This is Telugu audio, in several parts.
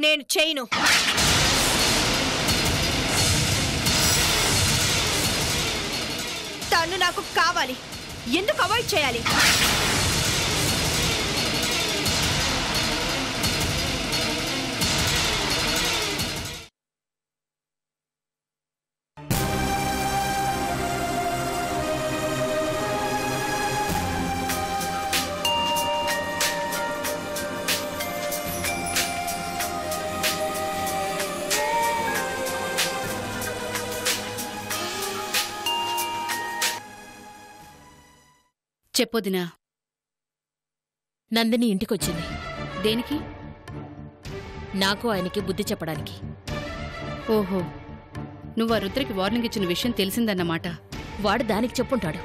నేను చేయను. తను నాకు కావాలి. ఎందుకు అవాయిడ్ చేయాలి? చెప్పొదినా. నందిని ఇంటికొచ్చింది. దేనికి? నాకు ఆయనకి బుద్ధి చెప్పడానికి. ఓహో, నువ్వు ఆ రుద్రకి వార్నింగ్ ఇచ్చిన విషయం తెలిసిందన్నమాట. వాడు దానికి చెప్పుంటాడు.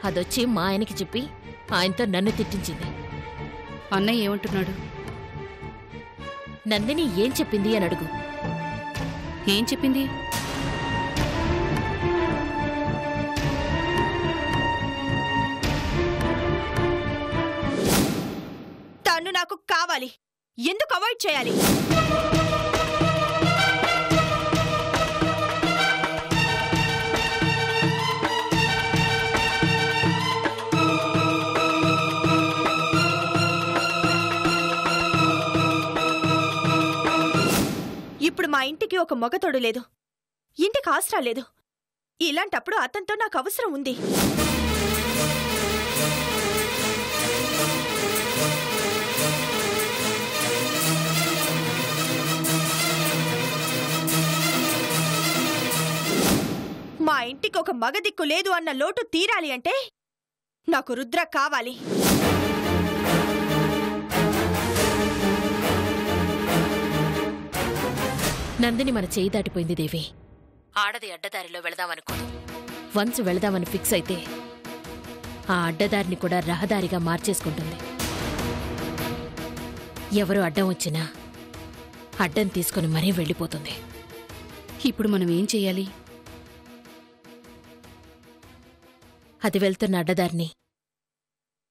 అదొచ్చి మా ఆయనకి చెప్పి ఆయనతో నన్ను తిట్టించింది. అన్నయ్య ఏమంటున్నాడు? నందిని ఏం చెప్పింది అని అడుగు. ఏం చెప్పింది? తను నాకు కావాలి. ఎందుకు అవాయిడ్ చేయాలి? ఇప్పుడు మా ఇంటికి ఒక మగతోడు లేదు, ఇంటికి ఆసరా లేదు. ఇలాంటప్పుడు అతనితో నాకు అవసరం ఉంది. మా ఇంటికి ఒక మగ దిక్కు లేదు అన్న లోటు తీరాలి అంటే నాకు రుద్ర కావాలి. నందిని మన చేయి దాటిపోయింది దేవి. ఆడది అడ్డదారిలో వెళదామనుకోదు. వన్స్ వెళదామని ఫిక్స్ అయితే ఆ అడ్డదారిని కూడా రహదారిగా మార్చేసుకుంటుంది. ఎవరు అడ్డం వచ్చినా అడ్డం తీసుకుని మరీ వెళ్ళిపోతుంది. ఇప్పుడు మనం ఏం చెయ్యాలి? అది వెళ్తున్న అడ్డదారిని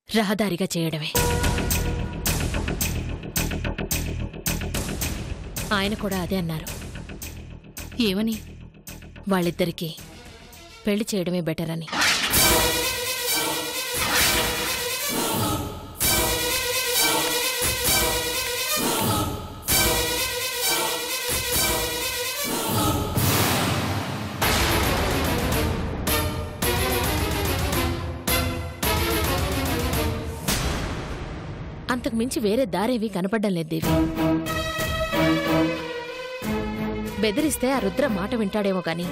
రహదారిగా చేయడమే. ఆయన కూడా అదే అన్నారు. ఏమని? వాళ్ళిద్దరికీ పెళ్లి చేయడమే బెటర్ అని. అంతకు మించి వేరే దారేవి కనపడ్డం లేదు దేవి. బెదిరిస్తే ఆ రుద్ర మాట వింటాడేమో కాని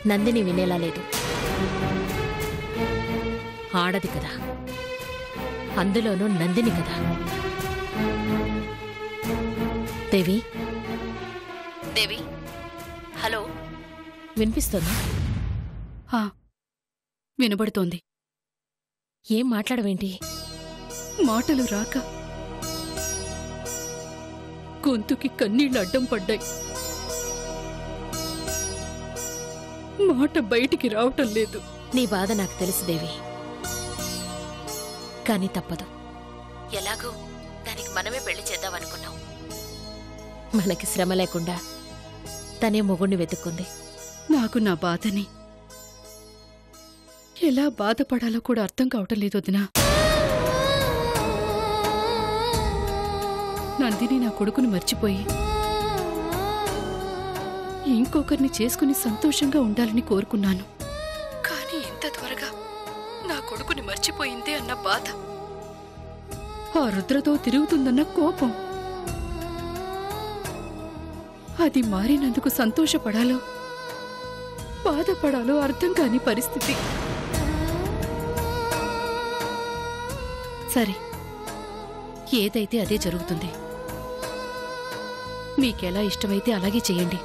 నందిని వినేలా లేదు. ఆడది కదా, అందులోనూ నందిని కదా. దేవి, దేవి, హలో, వినిపిస్తోందా? వినబడుతోంది. ఏం మాట్లాడవేంటి? మాటలు రాక గొంతుకి కన్నీళ్లు అడ్డం పడ్డాయి. మాట బయటికి రావటం లేదు. నీ బాధ నాకు తెలుసు దేవి, కానీ తప్పదు. ఎలాగూ దానికి మనమే పెళ్లి చేద్దామనుకున్నాం. మనకి శ్రమ లేకుండా తనే మొగుణ్ణి వెతుక్కుంది. నాకు నా బాధని ఎలా బాధపడాలో కూడా అర్థం కావటం లేదు వదినా. నందిని నా కొడుకుని మర్చిపోయి ఇంకొకరిని చేసుకుని సంతోషంగా ఉండాలని కోరుకున్నాను. కానీ ఇంత త్వరగా నా కొడుకుని మర్చిపోయిందే అన్న బాధ, ఆ రుద్రతో తిరుగుతుందన్న కోపం, అది మారినందుకు సంతోషపడాలో బాధపడాలో అర్థం కాని పరిస్థితి. సరే, ఏదైతే అదే జరుగుతుంది. మీకెలా ఇష్టమైతే అలాగే చెయ్యండి.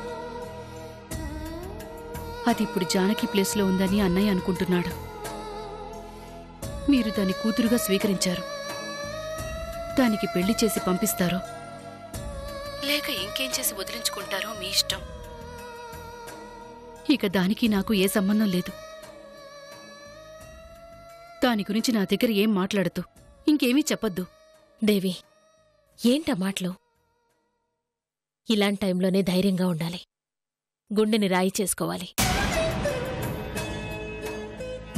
అది ఇప్పుడు జానకి ప్లేస్లో ఉందని అన్నయ్య అనుకుంటున్నాడు. మీరు దాని కూతురుగా స్వీకరించారు. దానికి పెళ్లి చేసి పంపిస్తారో లేక ఇంకేం చేసి వదిలించుకుంటారో మీ ఇష్టం. ఇక దానికి నాకు ఏ సంబంధం లేదు. దాని గురించి నా దగ్గర ఏం మాట్లాడద్దు, ఇంకేమీ చెప్పొద్దు. దేవి, ఏంటా మాటలు? ఇలాంటి టైంలోనే ధైర్యంగా ఉండాలి. గుండెని రాయి చేసుకోవాలి.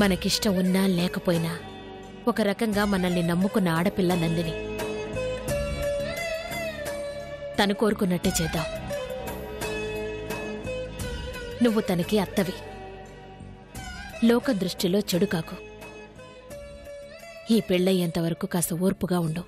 మనకిష్టం ఉన్నా లేకపోయినా ఒక రకంగా మనల్ని నమ్ముకున్న ఆడపిల్ల నందిని. తను కోరుకున్నట్టే చేద్దాం. నువ్వు తనకి అత్తవి. లోక దృష్టిలో చెడు కాకు. ఈ పెళ్ళయ్యేంతవరకు కాస్త ఓర్పుగా ఉండు.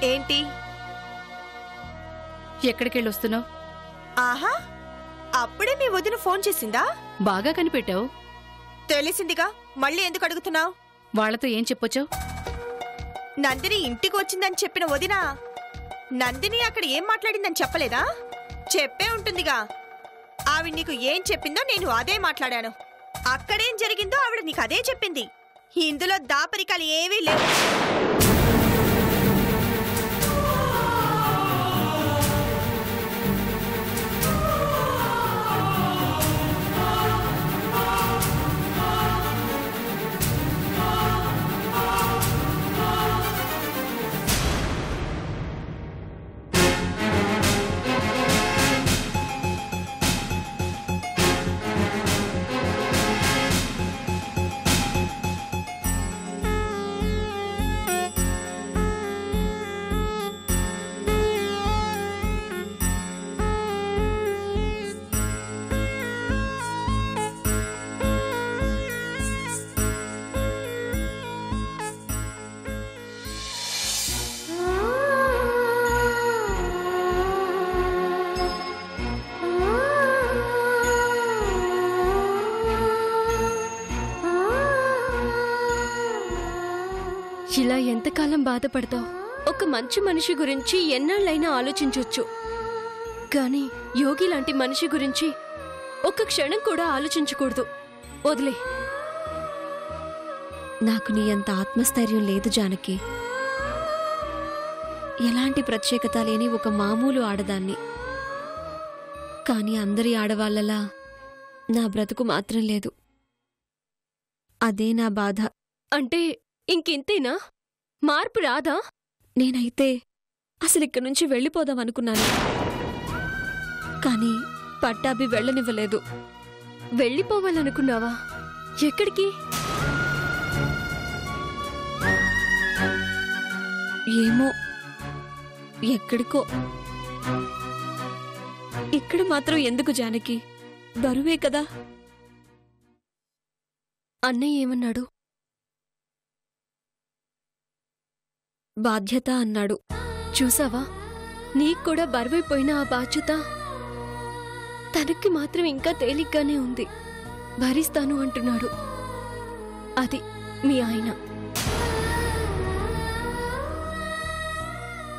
ఏంటి? ఎక్కడికెళ్ళొస్తున్నావు? ఆహా, అప్పుడే మీ వదిన ఫోన్ చేసిందా? బాగా కనిపెట్టావు. తెలిసిందిగా, మళ్ళీ ఎందుకు అడుగుతున్నావు? వాళ్లతో ఏం చెప్పొచ్చావు? నందిని ఇంటికి వచ్చిందని చెప్పిన వదిన నందిని అక్కడ ఏం మాట్లాడిందని చెప్పలేదా? చెప్పే ఉంటుందిగా. ఆవిడ నీకు ఏం చెప్పిందో నేను అదే మాట్లాడాను. అక్కడేం జరిగిందో ఆవిడ నీకు అదే చెప్పింది. ఇందులో దాపరికాలు ఏవీ లేవు. ఇలా ఎంతకాలం బాధపడతావు? ఒక మంచి మనిషి గురించి ఎన్నాళ్ళైనా ఆలోచించొచ్చు, కానీ యోగి లాంటి మనిషి గురించి ఒక్క క్షణం కూడా ఆలోచించకూడదు. వదిలే. నాకు నీ అంత ఆత్మస్థైర్యం లేదు జానకి. ఎలాంటి ప్రత్యేకత లేని ఒక మామూలు ఆడదాన్ని. కానీ అందరి ఆడవాళ్లలా నా బ్రతుకు మాత్రం లేదు. అదే నా బాధ. అంటే ఇంకింతేనా? మార్పు రాదా? నేనైతే అసలిక్కడి నుంచి వెళ్ళిపోదామనుకున్నాను, కానీ పట్టాభి వెళ్ళనివ్వలేదు. వెళ్ళిపోవాలనుకున్నావా? ఎక్కడికి? ఏమో, ఎక్కడికో. ఇక్కడ మాత్రం ఎందుకు జానకి? బరువే కదా. అన్నయ్య ఏమన్నాడు? బాధ్యత అన్నాడు. చూసావా, నీక్కూడా బరువైపోయిన ఆ బాధ్యత తనకి మాత్రం ఇంకా తేలిగ్గానే ఉంది. భరిస్తాను అంటున్నాడు. అది మీ ఆయన.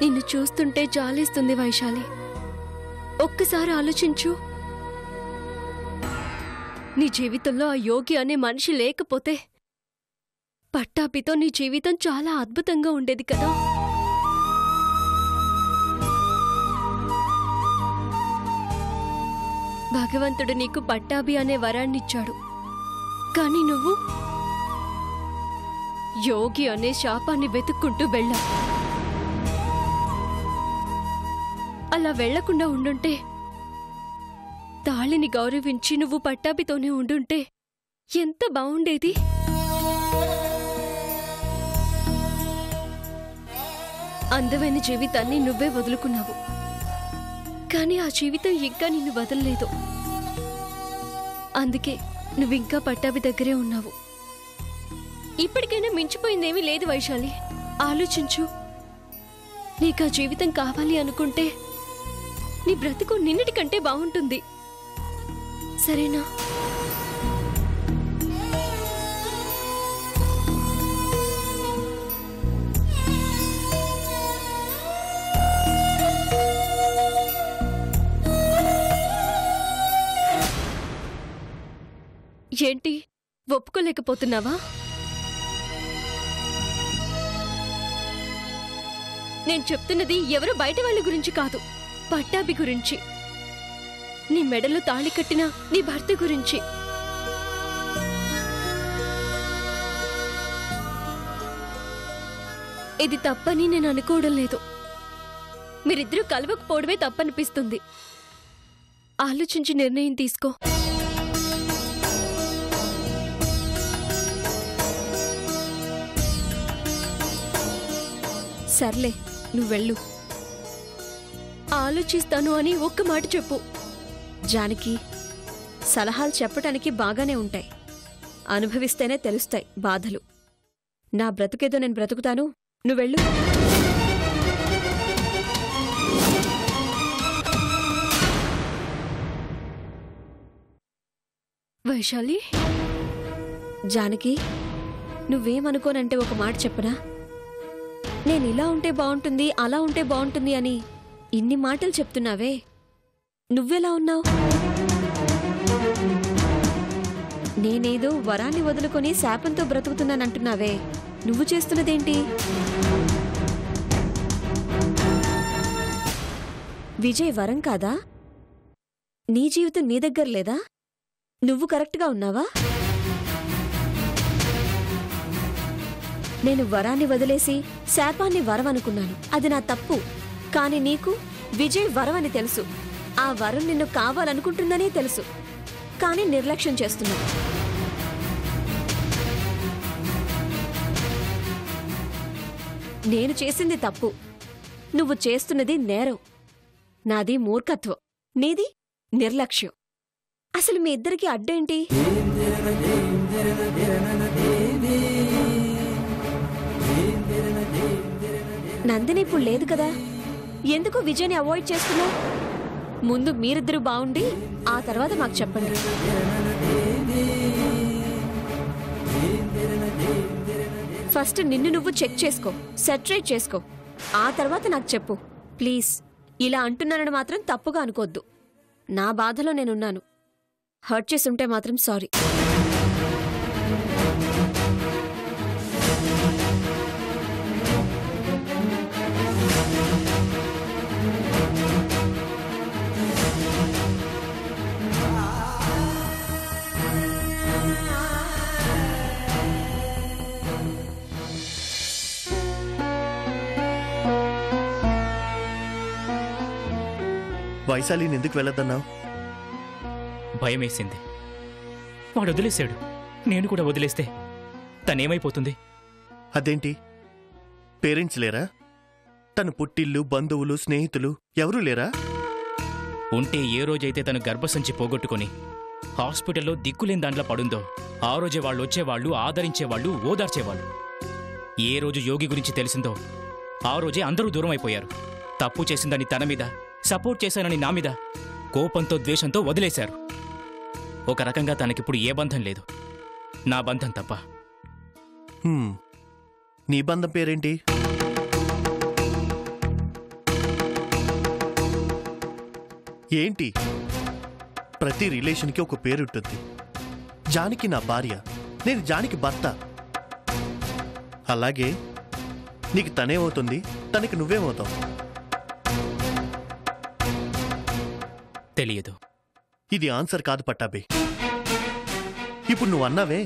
నిన్ను చూస్తుంటే జాలేస్తుంది వైశాలి. ఒక్కసారి ఆలోచించు. నీ జీవితంలో ఆ యోగి అనే మనిషి లేకపోతే పట్టాభితో నీ జీవితం చాలా అద్భుతంగా ఉండేది కదా. భగవంతుడు నీకు పట్టాభి అనే వరాన్నిచ్చాడు, కానీ నువ్వు యోగి అనే శాపాన్ని వెతుక్కుంటూ వెళ్ళావు. అలా వెళ్లకుండా ఉండుంటే, తాళిని గౌరవించి నువ్వు పట్టాభితోనే ఉండుంటే ఎంత బావుండేది. అందమైన జీవితాన్ని నువ్వే వదులుకున్నావు, కానీ ఆ జీవితం ఇంకా నిన్ను వదలలేదు. అందుకే నువ్వింకా పట్టాభి దగ్గరే ఉన్నావు. ఇప్పటికైనా మించిపోయిందేమీ లేదు వైశాలి. ఆలోచించు. నీకా జీవితం కావాలి అనుకుంటే నీ బ్రతుకు నిన్నటికంటే బాగుంటుంది. సరేనా? ఏంటి, ఒప్పుకోలేకపోతున్నావా? నేను చెప్తున్నది ఎవరో బయట వాళ్ళ గురించి కాదు, పట్టాభి గురించి. నీ మెడలో తాళి కట్టిన నీ భర్త గురించి. ఇది తప్పని నేను అనుకోవడం లేదు. మీరిద్దరూ కలవకపోవడమే తప్పనిపిస్తుంది. ఆలోచించి నిర్ణయం తీసుకో. సర్లే, నువ్వెళ్ళు. ఆలోచిస్తాను అని ఒక్క మాట చెప్పు. జానకి, సలహాలు చెప్పటానికి బాగానే ఉంటాయి, అనుభవిస్తేనే తెలుస్తాయి బాధలు. నా బ్రతుకేదో నేను బ్రతుకుతాను, నువ్వెళ్ళు. వైశాలి, జానకి, నువ్వేమనుకోనంటే ఒక మాట చెప్పనా? నేనిలా ఉంటే బావుంటుంది, అలా ఉంటే బావుంటుంది అని ఇన్ని మాటలు చెప్తున్నావే, నువ్వెలా ఉన్నావు? నేనేదో వరాన్ని వదులుకొని శాపంతో బ్రతుకుతున్నానంటున్నావే, నువ్వు చేస్తున్నదేంటి? విజయ్ వరం కాదా? నీ జీవితం నీ దగ్గర లేదా? నువ్వు కరెక్ట్గా ఉన్నావా? నేను వరాన్ని వదిలేసి శాపాన్ని వరం అనుకున్నాను, అది నా తప్పు. కాని నీకు విజయ్ వరం అని తెలుసు, ఆ వరం నిన్ను కావాలనుకుంటుందనే తెలుసు, కాని నిర్లక్ష్యం చేస్తున్నావు. నేను చేసింది తప్పు, నువ్వు చేస్తున్నది నేరం. నాది మూర్ఖత్వం, నీది నిర్లక్ష్యం. అసలు మీ ఇద్దరికి అడ్డేంటి? నందిని ఇప్పుడు లేదు కదా, ఎందుకు విజయ్ని అవాయిడ్ చేస్తున్నావు? ముందు మీరిద్దరూ బాగుండి ఆ తర్వాత మాకు చెప్పండి. ఫస్ట్ నిన్ను నువ్వు చెక్ చేసుకో, సెటరేట్ చేసుకో, ఆ తర్వాత నాకు చెప్పు ప్లీజ్. ఇలా అంటున్నానని మాత్రం తప్పుగా అనుకోద్దు. నా బాధలో నేనున్నాను, హర్ట్ చేసుంటే మాత్రం సారీ. వైశాలిని ఎందుకు వెళ్ళొద్దన్నావు? భయమేసింది. వాడు వదిలేశాడు, నేను కూడా వదిలేస్తే తనేమైపోతుంది? అదేంటి, పేరెంట్స్ లేరా? తన పుట్టిల్లు, బంధువులు, స్నేహితులు ఎవరూ లేరా? ఉంటే ఏ రోజైతే తను గర్భసంచి పోగొట్టుకుని హాస్పిటల్లో దిక్కులేని దాంట్లో పడుందో ఆ రోజే వాళ్ళు వచ్చేవాళ్ళు, ఆదరించేవాళ్ళు, ఓదార్చేవాళ్ళు. ఏ రోజు యోగి గురించి తెలిసిందో ఆ రోజే అందరూ దూరం అయిపోయారు. తప్పు చేసిందని తన మీద, సపోర్ట్ చేశానని నా మీద కోపంతో, ద్వేషంతో వదిలేశారు. ఒక రకంగా తనకిప్పుడు ఏ బంధం లేదు, నా బంధం తప్ప. నీ బంధం పేరేంటి? ఏంటి? ప్రతి రిలేషన్కి ఒక పేరుంటుంది. జానకి నా భార్య, నేను జానకి భర్త. అలాగే నీకు తనేమవుతుంది, తనకి నువ్వేమవుతావు? తెలియదు. ఇది ఆన్సర్ కాదు పట్టాభి. ఇప్పుడు నువ్వు అన్నావే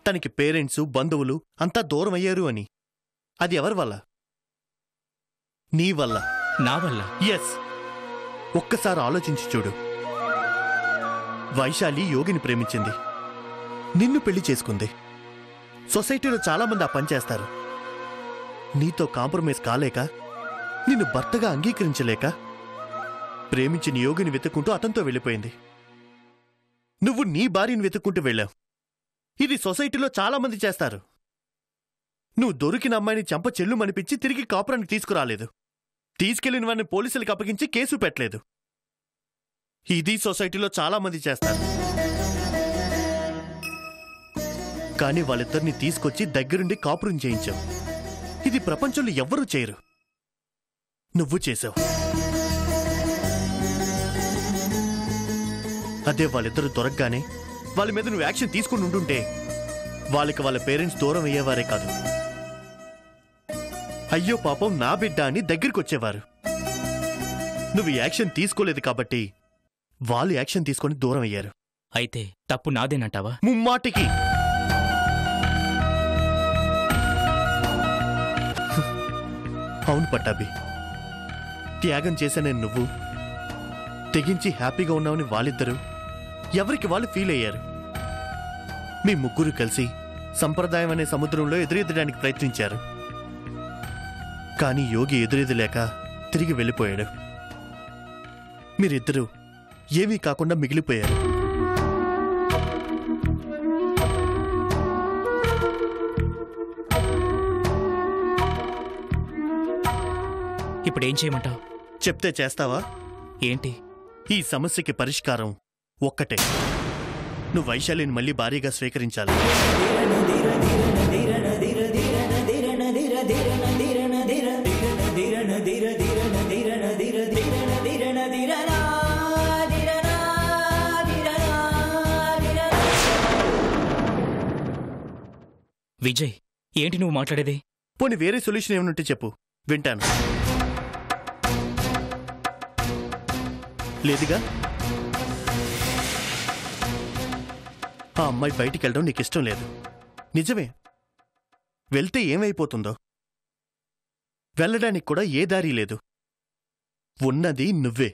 తనకి పేరెంట్సు, బంధువులు అంతా దూరం అయ్యారు అని, అది ఎవరి వల్ల? నీ వల్ల. నా వల్ల? ఎస్. ఒక్కసారి ఆలోచించి చూడు. వైశాలి యోగిని ప్రేమించింది, నిన్ను పెళ్లి చేసుకుంది. సొసైటీలో చాలామంది ఆ పని చేస్తారు. నీతో కాంప్రమైజ్ కాలేక, నిన్ను భర్తగా అంగీకరించలేక ప్రేమించిన యోగిని వెతుక్కుంటూ అతనితో వెళ్ళిపోయింది. నువ్వు నీ భార్యను వెతుక్కుంటూ వెళ్ళావు. ఇది సొసైటీలో చాలామంది చేస్తారు. నువ్వు దొరికిన అమ్మాయిని చంప చెల్లుమనిపించి తిరిగి కాపురానికి తీసుకురాలేదు. తీసుకెళ్లిన వాడిని పోలీసులకు అప్పగించి కేసు పెట్టలేదు. ఇది సొసైటీలో చాలా మంది చేస్తారు. కానీ వాళ్ళిద్దరిని తీసుకొచ్చి దగ్గరుండి కాపురం చేయించావు. ఇది ప్రపంచంలో ఎవ్వరూ చేయరు. నువ్వు చేశావు. అదే వాళ్ళిద్దరూ దొరకగానే వాళ్ళ మీద నువ్వు యాక్షన్ తీసుకుని ఉండుంటే వాళ్ళకి వాళ్ళ పేరెంట్స్ దూరం అయ్యేవారే కాదు. అయ్యో పాపం నా బిడ్డ అని దగ్గరికి వచ్చేవారు. నువ్వు యాక్షన్ తీసుకోలేదు కాబట్టి వాళ్ళు యాక్షన్ తీసుకొని దూరం అయ్యారు. అయితే తప్పు నాదేనంటావా? ముమ్మాటికి. అవును పట్టాభి, త్యాగం చేశానని నువ్వు, తెగించి హ్యాపీగా ఉన్నావని వాళ్ళిద్దరూ ఎవరికి వాళ్ళు ఫీల్ అయ్యారు. మీ ముగ్గురు కలిసి సంప్రదాయం అనే సముద్రంలో ఎదురెదడానికి ప్రయత్నించారు. కానీ యోగి ఎదురెదలేక తిరిగి వెళ్ళిపోయాడు. మీరిద్దరూ ఏమీ కాకుండా మిగిలిపోయారు. ఇప్పుడేం చేయమంటావు? చెప్తే చేస్తావా? ఏంటి? ఈ సమస్యకి పరిష్కారం ఒక్కటే. నువ్వు వైశాలిని మళ్ళీ భారీగా స్వీకరించాలి. విజయ్, ఏంటి నువ్వు మాట్లాడేది? పోనీ వేరే సొల్యూషన్ ఏమనుంటే చెప్పు, వింటాను. లేదుగా? ఆ అమ్మాయి బయటికి వెళ్ళడం నీకిష్టం లేదు. నిజమే. వెళ్తే ఏమైపోతుందో. వెళ్ళడానికి కూడా ఏ దారి లేదు. ఉన్నది నువ్వే.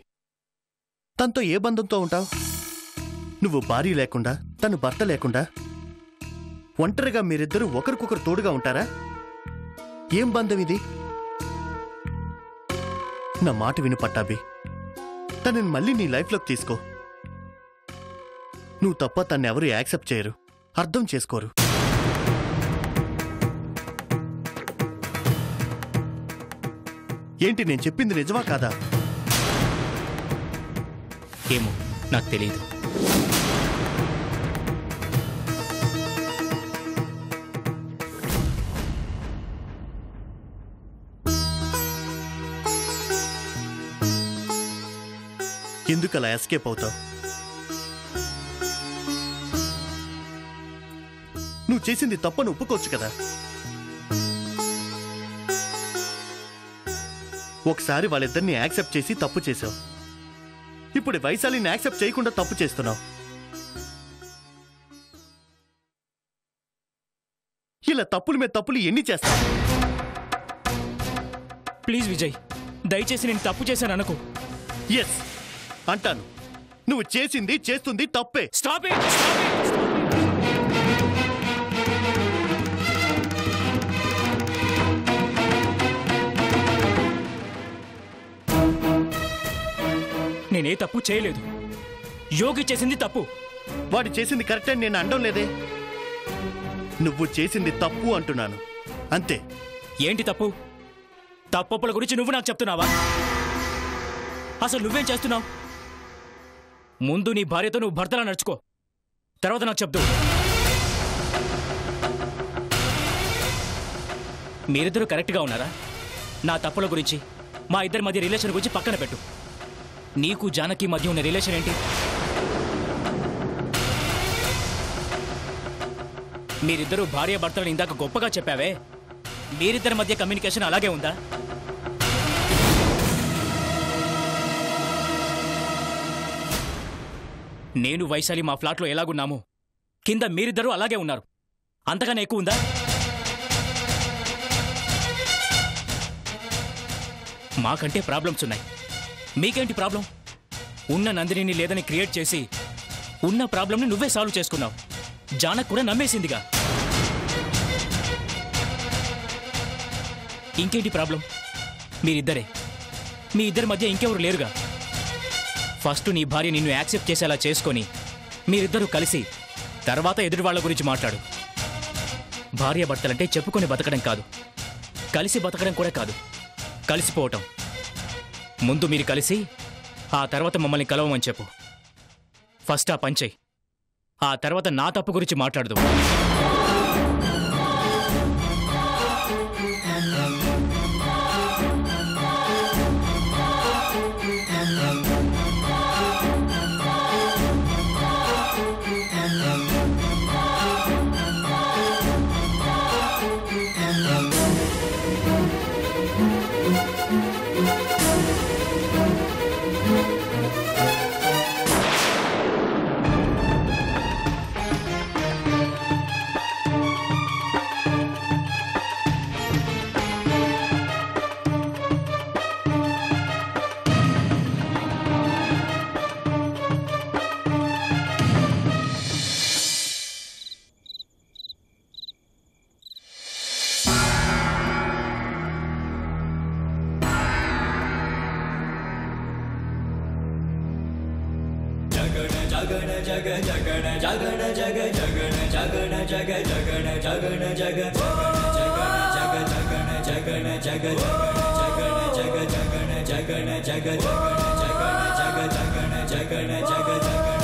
తనతో ఏ బంధంతో ఉంటావు? నువ్వు భార్య లేకుండా, తను భర్త లేకుండా ఒంటరిగా మీరిద్దరూ ఒకరికొకరు తోడుగా ఉంటారా? ఏం బంధం ఇది? నా మాట విను పట్టాభి. తనని మళ్ళీ నీ లైఫ్లోకి తీసుకో. నువ్వు తప్ప తన్నెవరూ యాక్సెప్ట్ చేయరు, అర్థం చేసుకోరు. ఏంటి నేను చెప్పింది నిజమా కాదా? ఏమో, నాకు తెలియదు. ఎందుకు అలా ఎస్కేప్ అవుతావు? నువ్వు చేసింది తప్పని ఒప్పుకోవచ్చు కదా. ఒకసారి వాళ్ళిద్దరిని యాక్సెప్ట్ చేసి తప్పు చేశావు. ఇప్పుడు వైశాలిని యాక్సెప్ట్ చేయకుండా తప్పు చేస్తున్నావు. ఇలా తప్పుల మీద తప్పులు ఎన్ని చేస్తావు? ప్లీజ్ విజయ్, దయచేసి నేను తప్పు చేశాను అనుకో. ఎస్ అంటాను. నువ్వు చేసింది చేస్తుంది తప్పే. Stop it! Stop it! నేనే తప్పు చేయలేదు. యోగి చేసింది తప్పు. వాడు చేసింది కరెక్ట్ అని నేను అనడం లేదే. నువ్వు చేసింది తప్పు అంటున్నాను, అంతే. ఏంటి తప్పు? తప్పుల గురించి నువ్వు నాకు చెప్తున్నావా? అసలు నువ్వేం చేస్తున్నావు? ముందు నీ భార్యతో నువ్వు భర్తలా నడుచుకో, తర్వాత నాకు చెప్తూ. మీరిద్దరూ కరెక్ట్గా ఉన్నారా? నా తప్పుల గురించి, మా ఇద్దరి మధ్య రిలేషన్ గురించి పక్కన పెట్టు. నీకు జానకి మధ్య ఉన్న రిలేషన్ ఏంటి? మీరిద్దరూ భార్య భర్తలను ఇందాక గొప్పగా చెప్పావే, మీరిద్దరి మధ్య కమ్యూనికేషన్ అలాగే ఉందా? నేను వైశాలి మా ఫ్లాట్లో ఎలాగున్నామో కింద మీరిద్దరూ అలాగే ఉన్నారు. అంతగానే ఎక్కువ ఉందా? మాకంటే ప్రాబ్లమ్స్ ఉన్నాయి, మీకేంటి ప్రాబ్లం? ఉన్న నందినిని లేదని క్రియేట్ చేసి ఉన్న ప్రాబ్లంని నువ్వే సాల్వ్ చేసుకున్నావు. జానక్ కూడా నమ్మేసిందిగా. ఇంకేంటి ప్రాబ్లం? మీరిద్దరే. మీ ఇద్దరి మధ్య ఇంకెవరు లేరుగా. ఫస్ట్ నీ భార్య నిన్ను యాక్సెప్ట్ చేసేలా చేసుకొని మీరిద్దరూ కలిసి తర్వాత ఎదురు వాళ్ళ గురించి మాట్లాడు. భార్యాభర్తలంటే చెప్పుకొని బతకడం కాదు, కలిసి బతకడం కూడా కాదు, కలిసిపోవటం. ముందు మీరు కలిసి ఆ తర్వాత మమ్మల్ని కలవమని చెప్పు. ఫస్ట్ ఆ పంచేయి, ఆ తర్వాత నా తప్పు గురించి మాట్లాడదు. జగణ